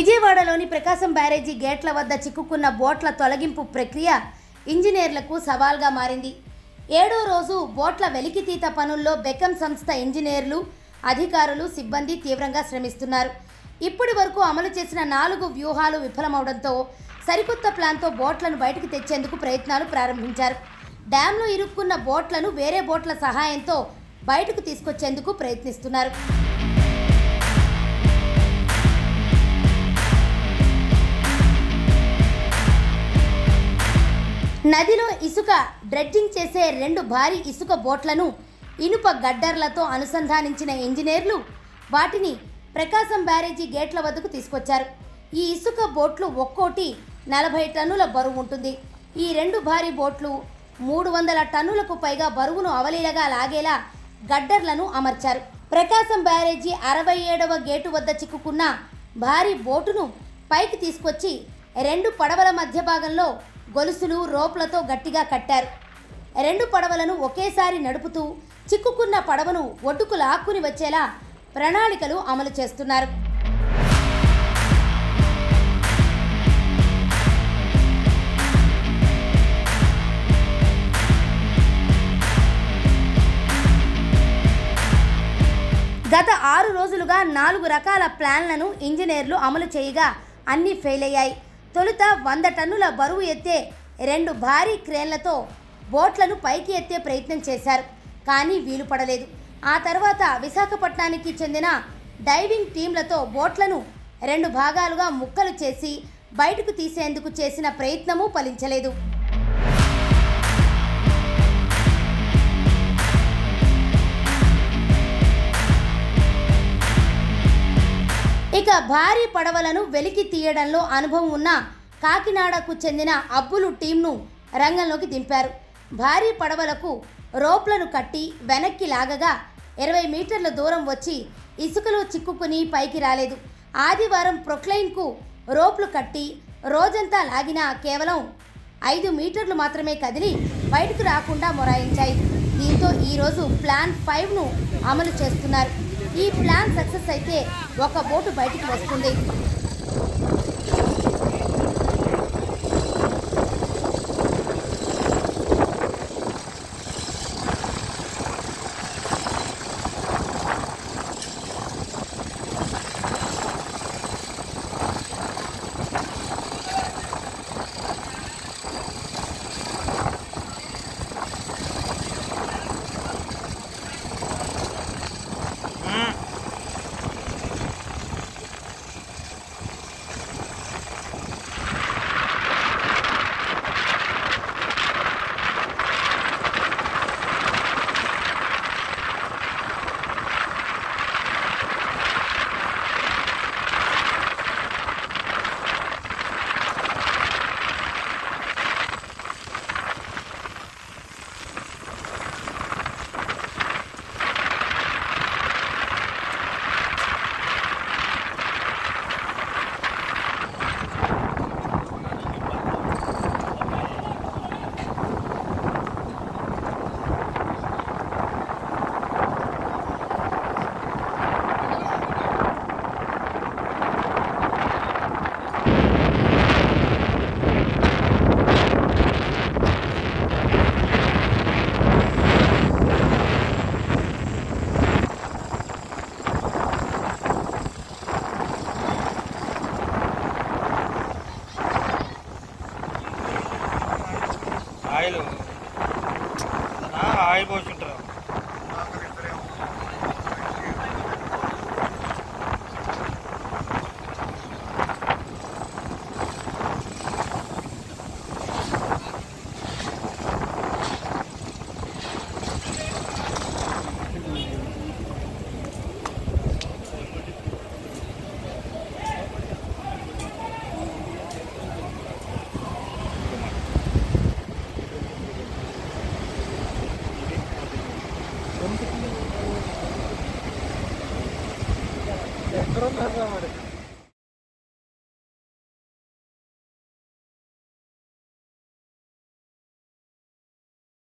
విజయవాడలోని ప్రకాశం బ్యారేజీ గేట్ల వద్ద చిక్కుకున్న బోట్ల తొలగింపు ప్రక్రియ ఇంజనీర్లకు సవాల్గా మారింది. 7వ రోజు బోట్ల వెలికితీత పనుల్లో బెకమ్ సంస్థ ఇంజనీర్లు, అధికారులు, సిబ్బంది తీవ్రంగా శ్రమిస్తున్నారు. ఇప్పటి వరకు అమలు చేసిన 4 వ్యూహాలు విఫలమవడంతో సరికొత్త ప్లాన్తో బోట్లను బయటకు తెచ్చేందుకు ప్రయత్నాలు ప్రారంభించారు. డ్యాంలో ఇరుక్కున్న బోట్లను వేరే బోట్ల సహాయంతో బయటకు తీసుకొచ్చేందుకు ప్రయత్నిస్తున్నారు. నదిలో ఇసుక డ్రెడ్జింగ్ చేసే 2 భారీ ఇసుక బోట్లను ఇనుప గడ్డర్లతో అనుసంధానించిన ఇంజనీర్లు వాటిని ప్రకాశం బ్యారేజీ గేట్ల వద్దకు తీసుకొచ్చారు. ఈ ఇసుక బోట్లు ఒక్కోటి 40 టన్నుల బరువు ఉంటుంది. ఈ 2 భారీ బోట్లు 300 టన్నులకు పైగా బరువును అవలీలగా లాగేలా గడ్డర్లను అమర్చారు. ప్రకాశం బ్యారేజీ 67వ గేటు వద్ద చిక్కుకున్న భారీ బోటును పైకి తీసుకొచ్చి 2 పడవల మధ్య భాగంలో గొలుసులు, రోప్లతో గట్టిగా కట్టారు. 2 పడవలను ఒకేసారి నడుపుతూ చిక్కుకున్న పడవను ఒడ్డుకు లాక్కుని వచ్చేలా ప్రణాళికలు అమలు చేస్తున్నారు. గత 6 రోజులుగా 4 రకాల ప్లాన్లను ఇంజనీర్లు అమలు చేయగా అన్నీ ఫెయిల్ అయ్యాయి. తొలుత 100 టన్నుల బరువు ఎత్తే 2 భారీ క్రేన్లతో బోట్లను పైకి ఎత్తే ప్రయత్నం చేశారు. కానీ వీలు పడలేదు. ఆ తర్వాత విశాఖపట్నానికి చెందిన డైవింగ్ టీంలతో బోట్లను 2 భాగాలుగా ముక్కలు చేసి బయటకు తీసేందుకు చేసిన ప్రయత్నమూ ఫలించలేదు. ఇక భారీ పడవలను వెలికి తీయడంలో అనుభవం ఉన్న కాకినాడకు చెందిన అబ్బులు టీంను రంగంలోకి దింపారు. భారీ పడవలకు రోప్లను కట్టి వెనక్కి లాగగా 20 మీటర్ల దూరం వచ్చి ఇసుకలో చిక్కుకుని పైకి రాలేదు. ఆదివారం ప్రొక్లైన్కు రోప్లు కట్టి రోజంతా లాగినా కేవలం 5 మీటర్లు మాత్రమే కదిలి బయటకు రాకుండా మొరాయించాయి. దీంతో ఈరోజు ప్లాన్ 5ను అమలు చేస్తున్నారు. ఈ ప్లాన్ సక్సెస్ అయితే ఒక బోటు బయటికి వస్తుంది. ఆయిల్ పోసి